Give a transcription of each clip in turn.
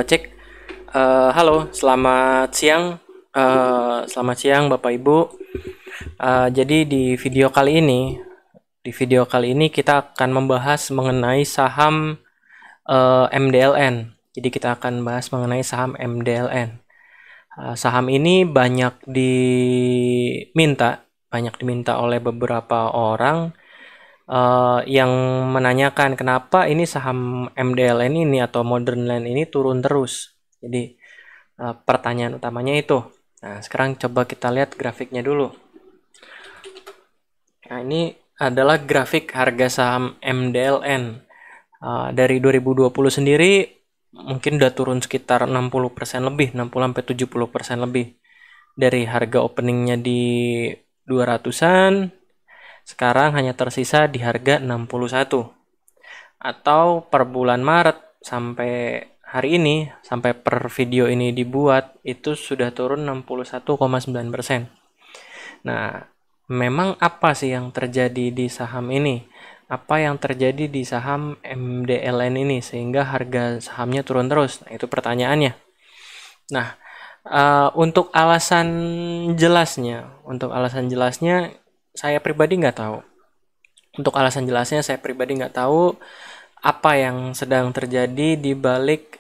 Cek. Halo, selamat siang. Selamat siang Bapak Ibu. Jadi di video kali ini kita akan membahas mengenai saham MDLN. Jadi kita akan bahas mengenai saham MDLN. Saham ini banyak diminta oleh beberapa orang yang menanyakan kenapa ini saham MDLN ini atau Modern Land ini turun terus. Jadi pertanyaan utamanya itu. Nah, sekarang coba kita lihat grafiknya dulu. Nah, ini adalah grafik harga saham MDLN. Dari 2020 sendiri mungkin udah turun sekitar 60% lebih, 60-70% lebih. Dari harga openingnya di 200-an, sekarang hanya tersisa di harga 61. Atau per bulan Maret sampai hari ini, sampai per video ini dibuat, itu sudah turun 61,9%. Nah, memang apa sih yang terjadi di saham ini? Apa yang terjadi di saham MDLN ini sehingga harga sahamnya turun terus? Nah, itu pertanyaannya. Nah, untuk alasan jelasnya saya pribadi nggak tahu. Untuk alasan jelasnya saya pribadi nggak tahu apa yang sedang terjadi di balik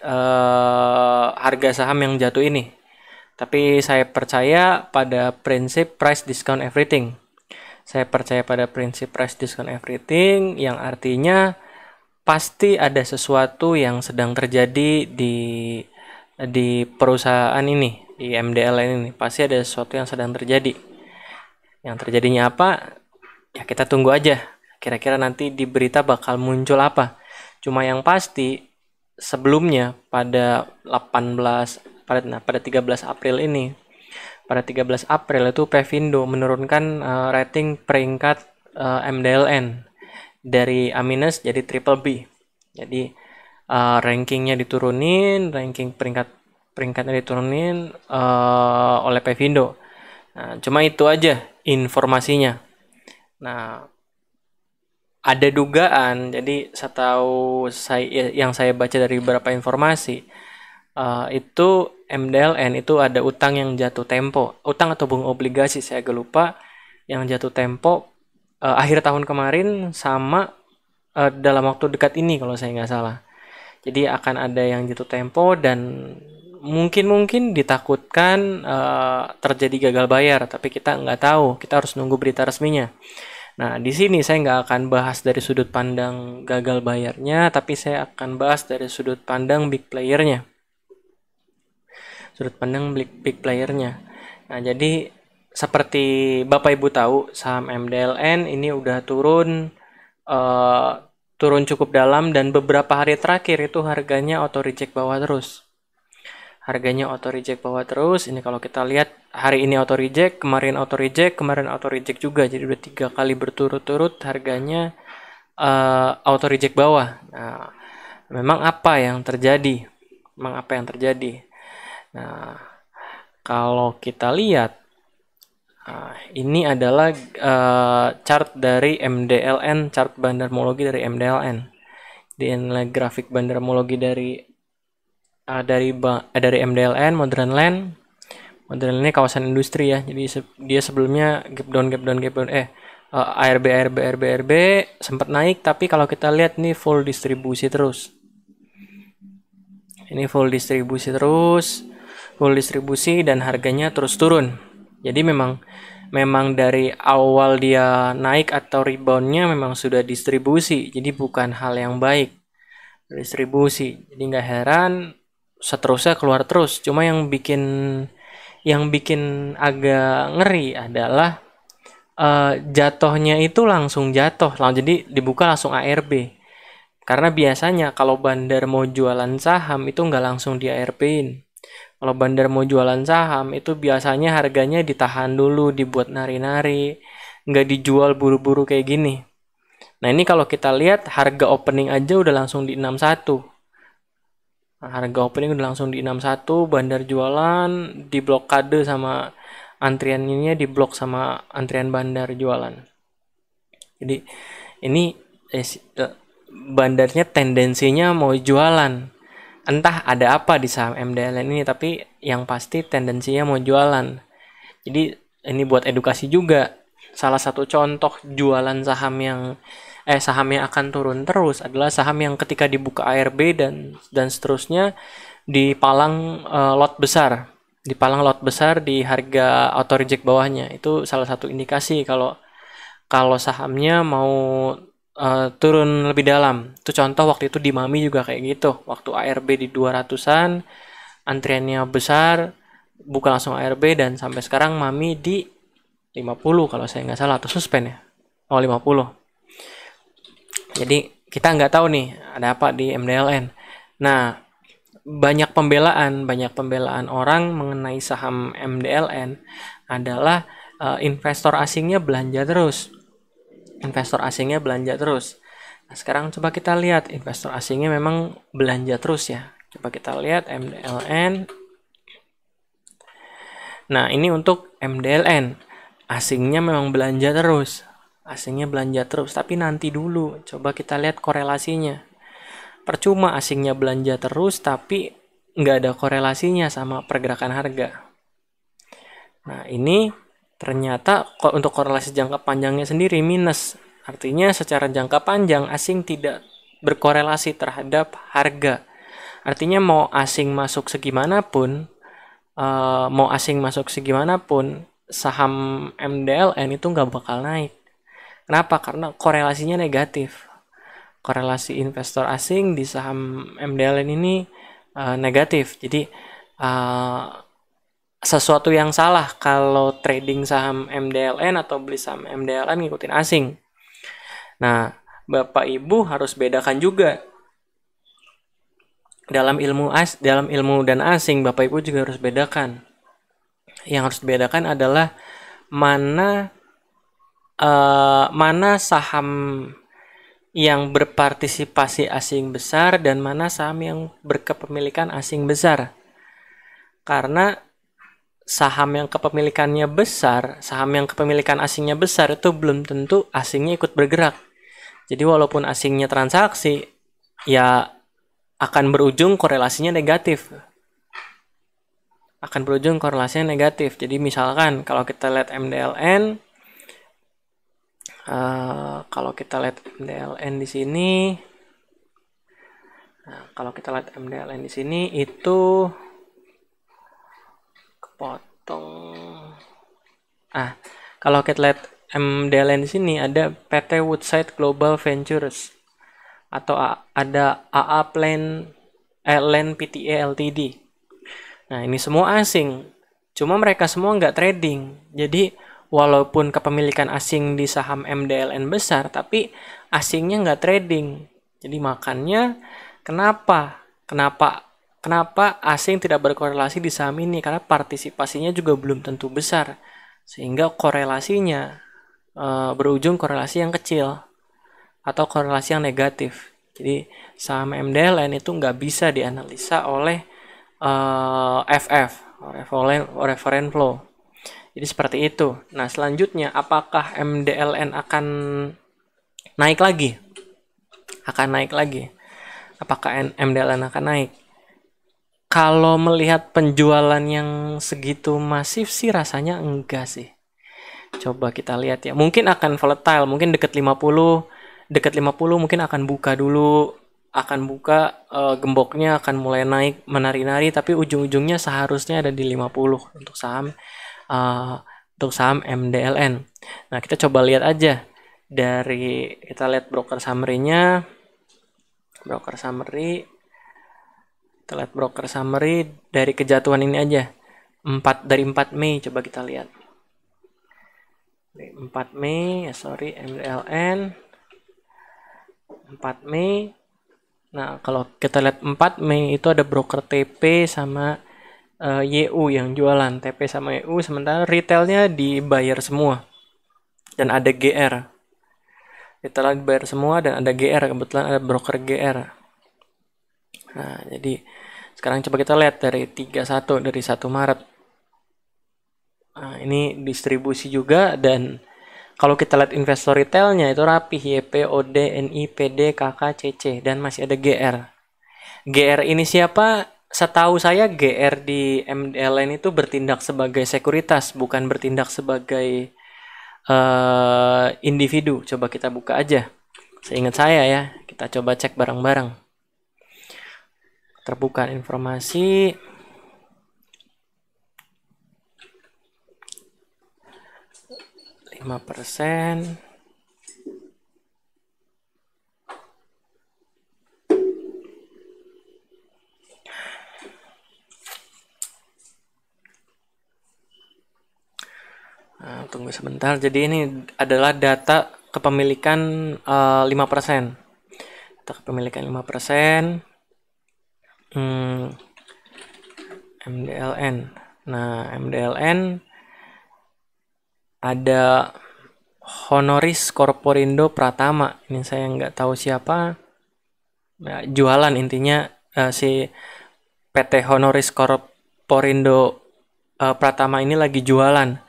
harga saham yang jatuh ini. Tapi saya percaya pada prinsip price discount everything. Saya percaya pada prinsip price discount everything yang artinya pasti ada sesuatu yang sedang terjadi di perusahaan ini, di MDLN ini. Pasti ada sesuatu yang sedang terjadi. Yang terjadinya apa? Ya kita tunggu aja. Kira-kira nanti di berita bakal muncul apa. Cuma yang pasti sebelumnya pada 13 April ini, pada 13 April itu Pevindo menurunkan rating peringkat MDLN dari A- jadi triple B. Jadi rankingnya diturunin, ranking peringkatnya diturunin oleh Pevindo. Nah, cuma itu aja informasinya. Nah, ada dugaan, jadi setahu saya yang saya baca dari beberapa informasi, itu MDLN itu ada utang yang jatuh tempo, utang atau bunga obligasi saya agak lupa, yang jatuh tempo akhir tahun kemarin sama dalam waktu dekat ini kalau saya nggak salah. Jadi akan ada yang jatuh tempo dan mungkin ditakutkan terjadi gagal bayar, tapi kita nggak tahu, kita harus nunggu berita resminya. Nah, di sini saya nggak akan bahas dari sudut pandang gagal bayarnya, tapi saya akan bahas dari sudut pandang big playernya. Nah, jadi seperti Bapak Ibu tahu, saham MDLN ini udah eh, turun cukup dalam dan beberapa hari terakhir itu harganya auto reject bawah terus. Ini kalau kita lihat hari ini auto reject, kemarin auto reject juga. Jadi udah 3 kali berturut-turut harganya auto reject bawah. Nah, memang apa yang terjadi? Nah, kalau kita lihat, ini adalah chart dari MDLN, chart bandarmologi dari MDLN. Di grafik bandarmologi dari MDLN, Modern Land. Modern ini kawasan industri ya. Jadi dia sebelumnya gap down, ARB sempat naik, tapi kalau kita lihat nih full distribusi terus. Ini full distribusi dan harganya terus turun. Jadi memang dari awal dia naik atau reboundnya memang sudah distribusi. Jadi bukan hal yang baik. Distribusi. Jadi nggak heran seterusnya keluar terus. Cuma yang bikin agak ngeri adalah jatuhnya itu langsung jatuh. Jadi dibuka langsung ARB. Karena biasanya kalau bandar mau jualan saham itu nggak langsung di ARB-in. Kalau bandar mau jualan saham itu biasanya harganya ditahan dulu, dibuat nari-nari, nggak dijual buru-buru kayak gini. Nah, ini kalau kita lihat harga opening aja udah langsung di 61. Bandar jualan diblokade sama antrian ininya, diblok sama antrian bandar jualan. Jadi ini bandarnya tendensinya mau jualan. Entah ada apa di saham MDLN ini, tapi yang pasti tendensinya mau jualan. Jadi ini buat edukasi juga. Salah satu contoh jualan saham yang akan turun terus adalah saham yang ketika dibuka ARB dan seterusnya dipalang lot besar. Dipalang lot besar di harga auto reject bawahnya. Itu salah satu indikasi kalau sahamnya mau turun lebih dalam. Itu contoh waktu itu di Mami juga kayak gitu. Waktu ARB di 200-an, antriannya besar, buka langsung ARB, dan sampai sekarang Mami di 50 kalau saya nggak salah, atau suspend ya. Oh, 50. Jadi kita nggak tahu nih ada apa di MDLN. Nah, banyak pembelaan orang mengenai saham MDLN adalah investor asingnya belanja terus. Nah, sekarang coba kita lihat investor asingnya memang belanja terus ya. Coba kita lihat MDLN. Nah, ini untuk MDLN. Asingnya memang belanja terus. Tapi nanti dulu. Coba kita lihat korelasinya. Percuma asingnya belanja terus, tapi nggak ada korelasinya sama pergerakan harga. Nah, ini ternyata untuk korelasi jangka panjangnya sendiri minus. Artinya secara jangka panjang asing tidak berkorelasi terhadap harga. Artinya mau asing masuk segimanapun, saham MDLN itu nggak bakal naik. Kenapa? Karena korelasinya negatif. Korelasi investor asing di saham MDLN ini negatif. Jadi sesuatu yang salah kalau trading saham MDLN atau beli saham MDLN ngikutin asing. Nah, Bapak Ibu harus bedakan juga. Dalam ilmu dan asing, Bapak Ibu juga harus bedakan. Yang harus dibedakan adalah mana saham yang berpartisipasi asing besar dan mana saham yang berkepemilikan asing besar. Karena saham yang kepemilikan asingnya besar itu belum tentu asingnya ikut bergerak. Jadi walaupun asingnya transaksi, ya akan berujung korelasinya negatif. Jadi misalkan kalau kita lihat MDLN, di sini, itu kepotong. Kalau kita lihat MDLN di sini ada PT Woodside Global Ventures atau ada AA Land Pte Ltd. Nah, ini semua asing. Cuma mereka semua nggak trading. Jadi walaupun kepemilikan asing di saham MDLN besar, tapi asingnya nggak trading. Jadi makanya kenapa asing tidak berkorelasi di saham ini? Karena partisipasinya juga belum tentu besar. Sehingga korelasinya berujung korelasi yang kecil atau korelasi yang negatif. Jadi saham MDLN itu nggak bisa dianalisa oleh FF, reference flow. Jadi seperti itu. Nah, selanjutnya apakah MDLN akan naik lagi? Apakah MDLN akan naik? Kalau melihat penjualan yang segitu masif sih rasanya enggak sih. Coba kita lihat ya. Mungkin akan volatile, mungkin dekat 50 mungkin akan buka dulu. Gemboknya akan mulai naik menari-nari, tapi ujung-ujungnya seharusnya ada di 50 untuk saham MDLN. Nah, kita coba lihat aja kita lihat broker summary-nya. Kita lihat broker summary dari kejatuhan ini aja. 4 Mei coba kita lihat. 4 Mei, MDLN 4 Mei. Nah, kalau kita lihat 4 Mei itu ada broker TP sama YU yang jualan. TP sama YU, sementara retailnya dibayar semua. Dan ada GR. Retailnya dibayar semua dan ada GR. Kebetulan ada broker GR. Nah, jadi sekarang coba kita lihat dari 1 Maret. Nah, ini distribusi juga, dan kalau kita lihat investor retailnya itu rapih, YP, OD, NI, PD, KK, CC, dan masih ada GR. GR ini siapa? Setahu saya GR di MDLN itu bertindak sebagai sekuritas, bukan bertindak sebagai individu. Coba kita buka aja. Seingat saya ya, kita coba cek bareng-bareng. Terbuka informasi. %. Nah, tunggu sebentar. Jadi ini adalah data kepemilikan 5%. Data kepemilikan 5%. MDLN. Nah, MDLN ada Honoris Corporindo Pratama. Ini saya nggak tahu siapa. Nah, jualan intinya si PT Honoris Corporindo Pratama ini lagi jualan.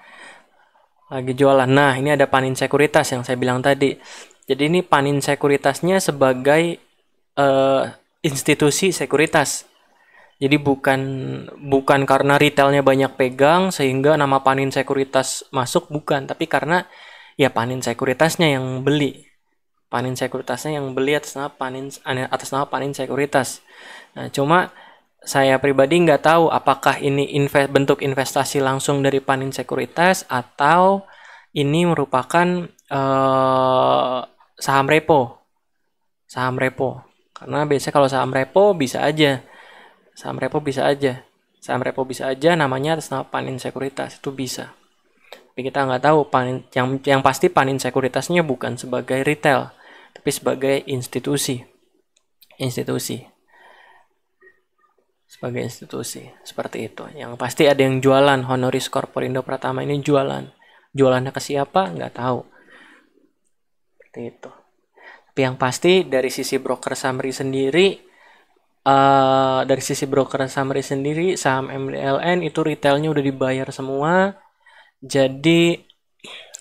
Nah, ini ada Panin Sekuritas yang saya bilang tadi. Jadi ini Panin Sekuritasnya sebagai institusi sekuritas. Jadi bukan karena retailnya banyak pegang sehingga nama Panin Sekuritas masuk, bukan, tapi karena ya Panin Sekuritasnya yang beli. Panin Sekuritasnya yang beli atas nama Panin Sekuritas. Nah, cuma saya pribadi nggak tahu apakah ini bentuk investasi langsung dari Panin Sekuritas atau ini merupakan saham repo. Karena biasanya kalau saham repo bisa aja. Saham repo bisa aja namanya atas nama Panin Sekuritas, itu bisa. Tapi kita nggak tahu yang pasti Panin Sekuritasnya bukan sebagai retail, tapi sebagai institusi. Sebagai institusi seperti itu. Yang pasti ada yang jualan. Honoris Corporindo Pratama ini jualannya ke siapa nggak tahu. Seperti itu. Tapi yang pasti dari sisi broker summary sendiri, saham MDLN itu retailnya udah dibayar semua. Jadi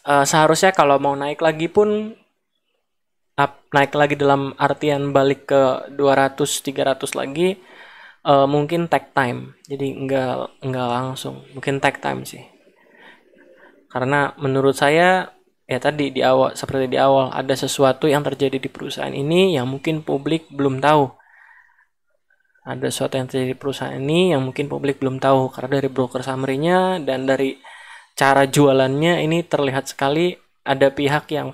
seharusnya kalau mau naik lagi pun naik lagi dalam artian balik ke 200-300 lagi, mungkin take time. Jadi enggak langsung, mungkin take time sih. Karena menurut saya ya tadi seperti di awal ada sesuatu yang terjadi di perusahaan ini yang mungkin publik belum tahu. Ada sesuatu yang terjadi di perusahaan ini yang mungkin publik belum tahu, karena dari broker summary-nya dan dari cara jualannya ini terlihat sekali ada pihak yang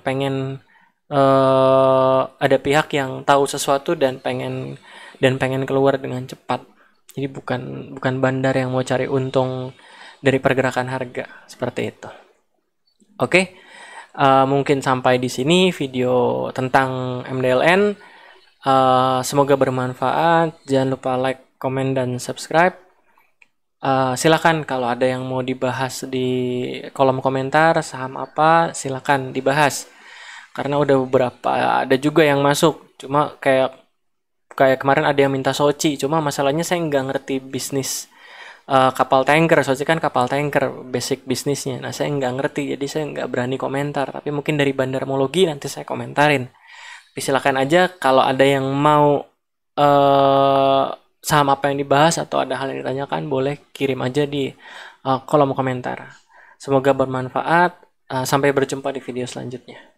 tahu sesuatu dan pengen keluar dengan cepat. Jadi bukan bandar yang mau cari untung dari pergerakan harga seperti itu. Oke, mungkin sampai di sini video tentang MDLN. Semoga bermanfaat. Jangan lupa like, komen, dan subscribe. Silakan kalau ada yang mau dibahas di kolom komentar, saham apa, silakan dibahas. Karena udah ada juga yang masuk. Cuma kayak kemarin ada yang minta Soci. Cuma masalahnya saya nggak ngerti bisnis kapal tanker. Soci kan kapal tanker, basic bisnisnya. Nah, saya nggak ngerti, jadi saya nggak berani komentar. Tapi mungkin dari bandarmologi nanti saya komentarin. Tapi silakan aja kalau ada yang mau saham apa yang dibahas atau ada hal yang ditanyakan, boleh kirim aja di kolom komentar. Semoga bermanfaat. Sampai berjumpa di video selanjutnya.